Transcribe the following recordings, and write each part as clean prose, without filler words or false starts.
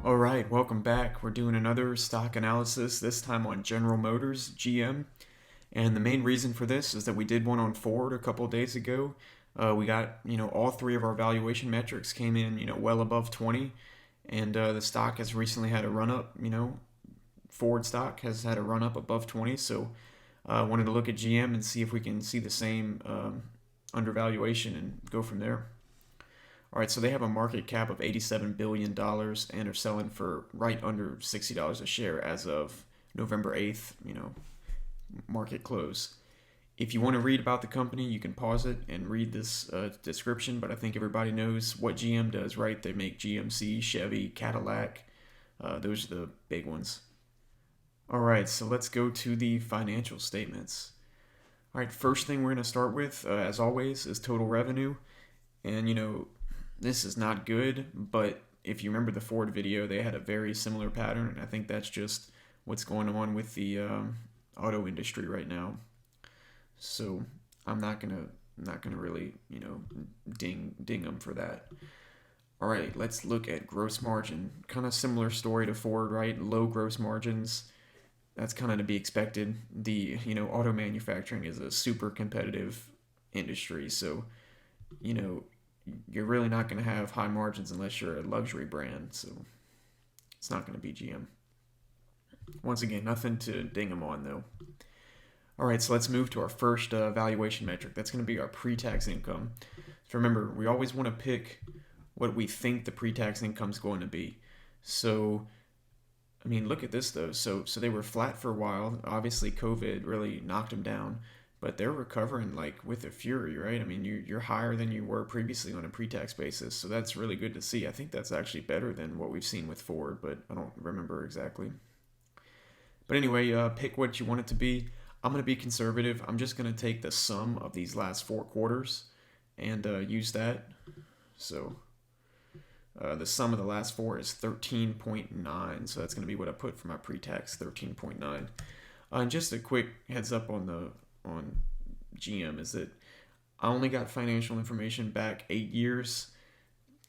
All right, welcome back. We're doing another stock analysis, this time on General Motors, GM. And the main reason for this is that we did one on Ford a couple of days ago. We got, all three of our valuation metrics came in, well above 20. And the stock has recently had a run up, Ford stock has had a run up above 20. So I wanted to look at GM and see if we can see the same undervaluation and go from there. All right, so they have a market cap of $87 billion dollars and are selling for right under $60 a share as of November 8th, market close. If you want to read about the company, you can pause it and read this description, but I think everybody knows what GM does, right? They make GMC, Chevy, Cadillac. Those are the big ones. All right, so let's go to the financial statements. All right, first thing we're going to start with, as always, is total revenue. And, this is not good, but if you remember the Ford video, they had a very similar pattern, and I think that's just what's going on with the auto industry right now. So I'm not gonna really ding them for that. All right, let's look at gross margin. Kind of similar story to Ford, right? Low gross margins. That's kind of to be expected. The auto manufacturing is a super competitive industry, so you know you're really not going to have high margins unless you're a luxury brand. So it's not going to be GM. Once again, nothing to ding them on though. All right, so let's move to our first valuation metric. That's going to be our pre-tax income. So remember, we always want to pick what we think the pre-tax income is going to be. So, I mean, look at this though. So they were flat for a while. Obviously, COVID really knocked them down, but they're recovering like with a fury, right? I mean, you're higher than you were previously on a pre-tax basis, so that's really good to see. I think that's actually better than what we've seen with Ford, but I don't remember exactly. But anyway, pick what you want it to be. I'm going to be conservative. I'm just going to take the sum of these last 4 quarters and use that. So the sum of the last four is 13.9. So that's going to be what I put for my pre-tax, 13.9. And just a quick heads up on GM is that I only got financial information back 8 years.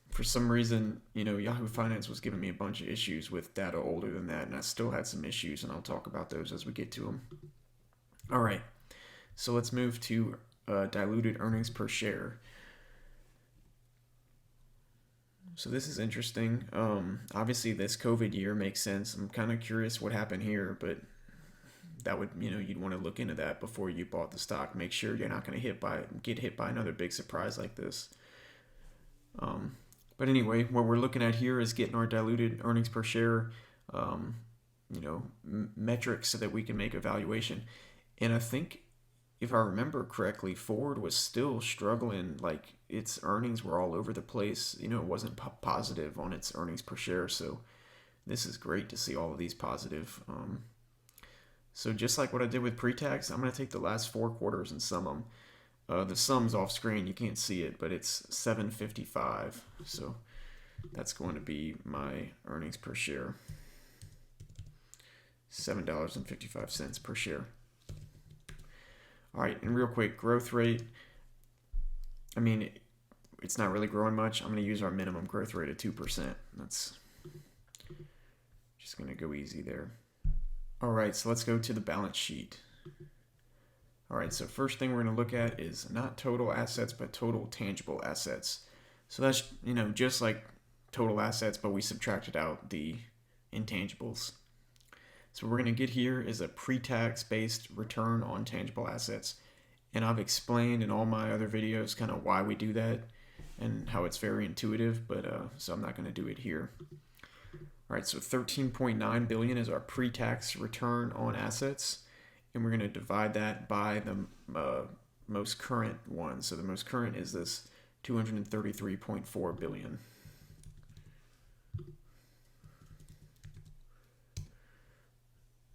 For some reason, Yahoo Finance was giving me a bunch of issues with data older than that, and I still had some issues, and I'll talk about those as we get to them. All right, so let's move to diluted earnings per share. So this is interesting. Obviously, this COVID year makes sense. I'm kind of curious what happened here, but that would, you'd want to look into that before you bought the stock. Make sure you're not going to get hit by another big surprise like this. But anyway, what we're looking at here is getting our diluted earnings per share, metrics so that we can make a valuation. And I think, if I remember correctly, Ford was still struggling. Like its earnings were all over the place. It wasn't positive on its earnings per share. So this is great to see all of these positive. So just like what I did with pre-tax, I'm going to take the last 4 quarters and sum them. The sum's off screen, you can't see it, but it's 755. So that's going to be my earnings per share. $7.55 per share. All right, and real quick, growth rate. I mean, it's not really growing much. I'm going to use our minimum growth rate of 2%. That's just going to go easy there. All right, so let's go to the balance sheet. All right, so first thing we're going to look at is not total assets, but total tangible assets. So that's, just like total assets, but we subtracted out the intangibles. So what we're going to get here is a pre-tax based return on tangible assets. And I've explained in all my other videos kind of why we do that and how it's very intuitive, but so I'm not going to do it here. All right, so 13.9 billion is our pre-tax return on assets, and we're going to divide that by the most current one. So the most current is this 233.4 billion.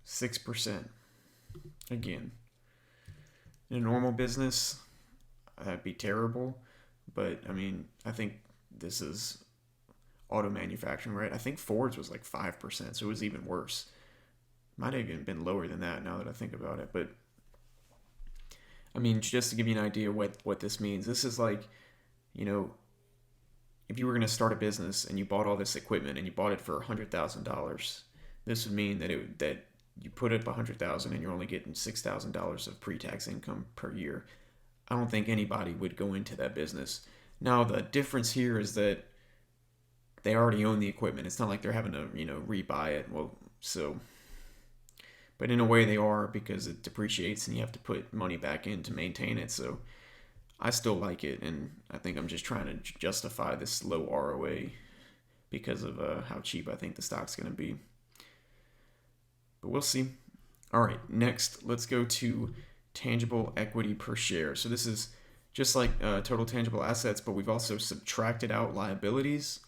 6%. Again, in a normal business, that'd be terrible, but I mean, I think this is auto manufacturing, right? I think Ford's was like 5%, so it was even worse. Might have even been lower than that now that I think about it. But I mean, just to give you an idea what this means, this is like, if you were going to start a business and you bought all this equipment and you bought it for $100,000, this would mean that you put up $100,000 and you're only getting $6,000 of pre-tax income per year. I don't think anybody would go into that business. Now the difference here is that they already own the equipment. It's not like they're having to rebuy it. Well, so, but in a way they are, because it depreciates and you have to put money back in to maintain it. So I still like it, and I think I'm just trying to justify this low ROA because of how cheap I think the stock's going to be. But we'll see. All right, next, let's go to tangible equity per share. So this is just like total tangible assets, but we've also subtracted out liabilities,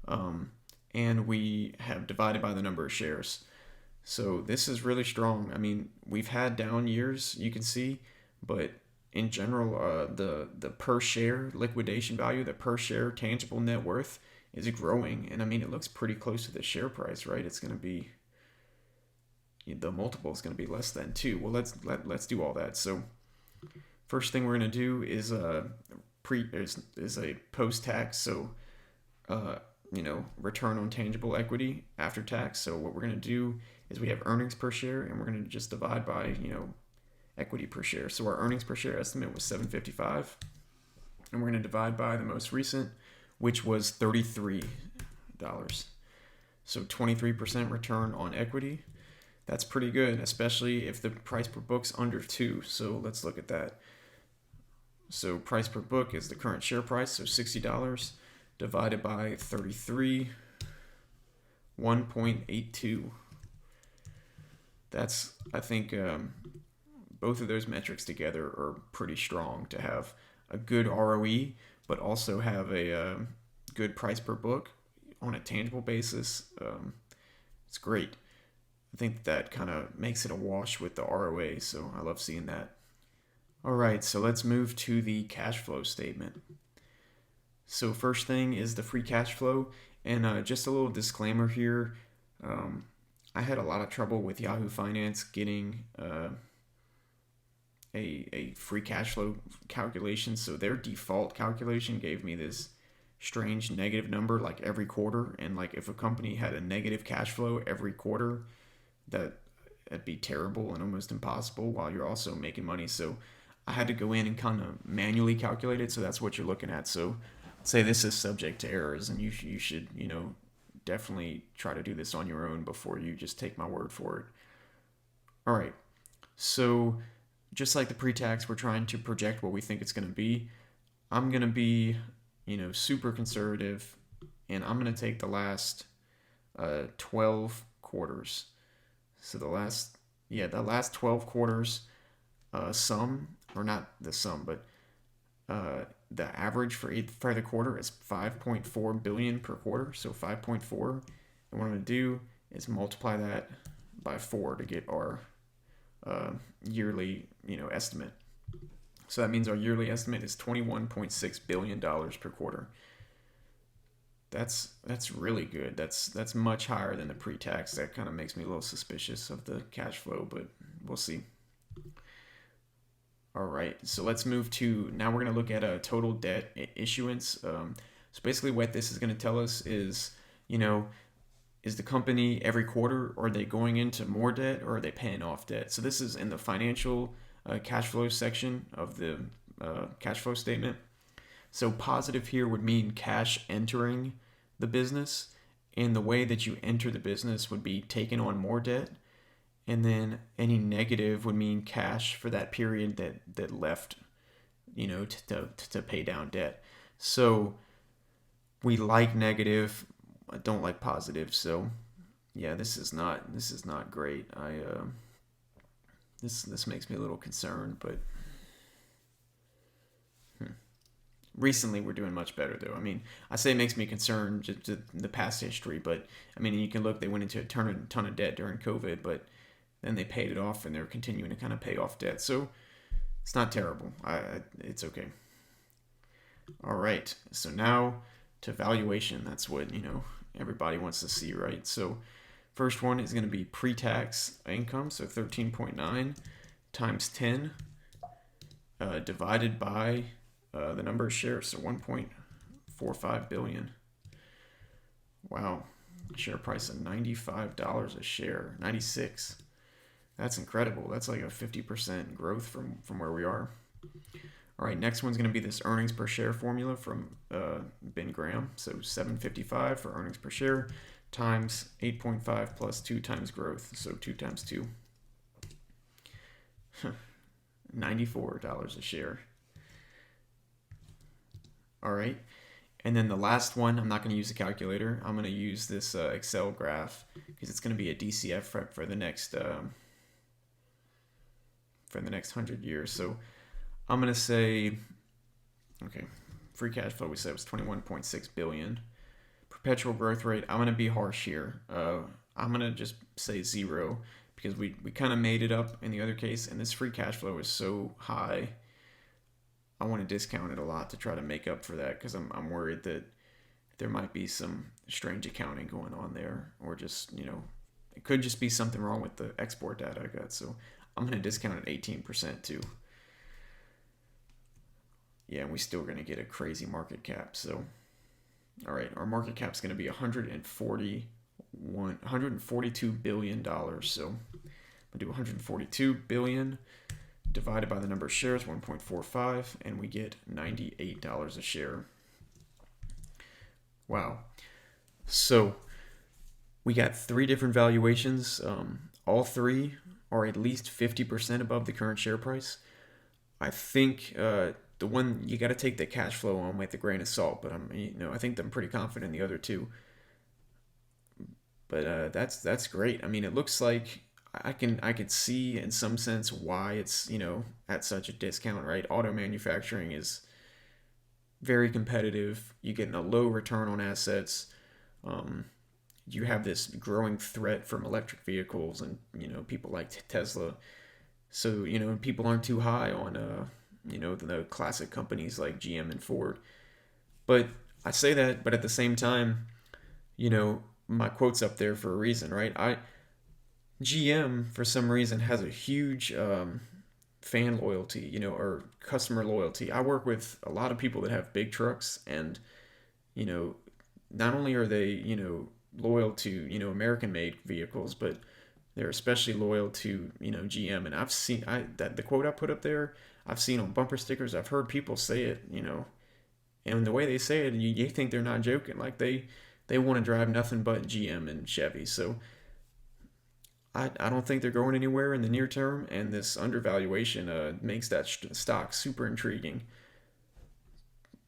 and we have divided by the number of shares. So this is really strong. I mean, we've had down years, you can see, but in general, the per share liquidation value, the per share tangible net worth is growing. And I mean, it looks pretty close to the share price, right? It's going to be, the multiple is going to be less than 2. Well, let's do all that. So first thing we're going to do is a post-tax. So, return on tangible equity after tax. So what we're going to do is we have earnings per share, and we're going to just divide by, equity per share. So our earnings per share estimate was $7.55, and we're going to divide by the most recent, which was $33. So 23% return on equity. That's pretty good, especially if the price per book's under 2. So let's look at that. So price per book is the current share price, so $60 divided by 33, 1.82. That's, I think, both of those metrics together are pretty strong to have a good ROE, but also have a good price per book on a tangible basis. It's great. I think that kind of makes it a wash with the ROA, so I love seeing that. All right, so let's move to the cash flow statement. So first thing is the free cash flow, and just a little disclaimer here. I had a lot of trouble with Yahoo Finance getting a free cash flow calculation. So their default calculation gave me this strange negative number like every quarter, and like if a company had a negative cash flow every quarter, that'd be terrible and almost impossible while you're also making money. So I had to go in and kind of manually calculate it. So that's what you're looking at. So say this is subject to errors, and you should definitely try to do this on your own before you just take my word for it. All right, so just like the pre-tax, we're trying to project what we think it's going to be. I'm going to be, super conservative, and I'm going to take the last 12 quarters. So the last 12 quarters sum, or not the sum, but the average for the quarter is 5.4 billion per quarter, so 5.4. And what I'm going to do is multiply that by 4 to get our yearly estimate. So that means our yearly estimate is $21.6 billion per quarter. That's really good. That's much higher than the pre-tax. That kind of makes me a little suspicious of the cash flow, but we'll see. All right, so let's move to, now we're going to look at a total debt issuance. So basically what this is going to tell us is, is the company every quarter, are they going into more debt, or are they paying off debt? So this is in the financial cash flow section of the cash flow statement. So positive here would mean cash entering the business, and the way that you enter the business would be taking on more debt. And then any negative would mean cash for that period that left, to pay down debt. So we like negative, I don't like positive. So yeah, this is not great. This makes me a little concerned, but recently we're doing much better though. I mean, I say it makes me concerned just to the past history, but I mean, you can look, they went into a ton of debt during COVID, but then they paid it off, and they're continuing to kind of pay off debt. So it's not terrible. It's okay. All right. So now to valuation. That's what, everybody wants to see, right? So first one is going to be pre-tax income. So 13.9 times 10 divided by the number of shares. So 1.4 1.45 billion. Wow. Share price of $95 a share. 96. That's incredible. That's like a 50% growth from where we are. All right, next one's going to be this earnings per share formula from Ben Graham. So 755 for earnings per share times 8.5 plus 2 times growth. So 2 times 2. $94 a share. All right. And then the last one, I'm not going to use a calculator. I'm going to use this Excel graph because it's going to be a DCF for the next 100 years. So I'm going to say, okay, free cash flow we said was 21.6 billion. Perpetual growth rate, I'm going to be harsh here. I'm going to just say 0 because we kind of made it up in the other case, and this free cash flow is so high. I want to discount it a lot to try to make up for that because I'm worried that there might be some strange accounting going on there, or just, it could just be something wrong with the export data I got. So I'm going to discount it 18% too. Yeah, and we still going to get a crazy market cap. So, all right, our market cap is going to be $142 billion. So I'm going to do 142 billion divided by the number of shares, 1.45, and we get $98 a share. Wow. So we got 3 different valuations. All 3 are at least 50% above the current share price. I think the one you got to take the cash flow on with a grain of salt, but I think I'm pretty confident in the other 2. But that's great. I mean, it looks like I could see in some sense why it's at such a discount, right? Auto manufacturing is very competitive. You're getting a low return on assets. You have this growing threat from electric vehicles and people like Tesla. So people aren't too high on the classic companies like GM and Ford. But I say that, but at the same time, my quote's up there for a reason, right? GM, for some reason, has a huge fan loyalty, or customer loyalty. I work with a lot of people that have big trucks, and, not only are they, loyal to, American-made vehicles, but they're especially loyal to, GM. And I've seen the quote I put up there, I've seen on bumper stickers. I've heard people say it, and the way they say it, you think they're not joking. Like they want to drive nothing but GM and Chevy. So I don't think they're going anywhere in the near term, and this undervaluation makes that stock super intriguing.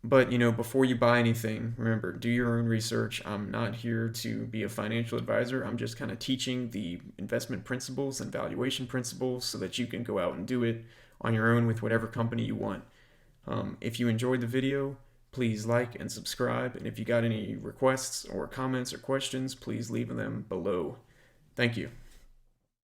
But, before you buy anything, remember, do your own research. I'm not here to be a financial advisor. I'm just kind of teaching the investment principles and valuation principles so that you can go out and do it on your own with whatever company you want. If you enjoyed the video, please like and subscribe. And if you got any requests or comments or questions, please leave them below. Thank you.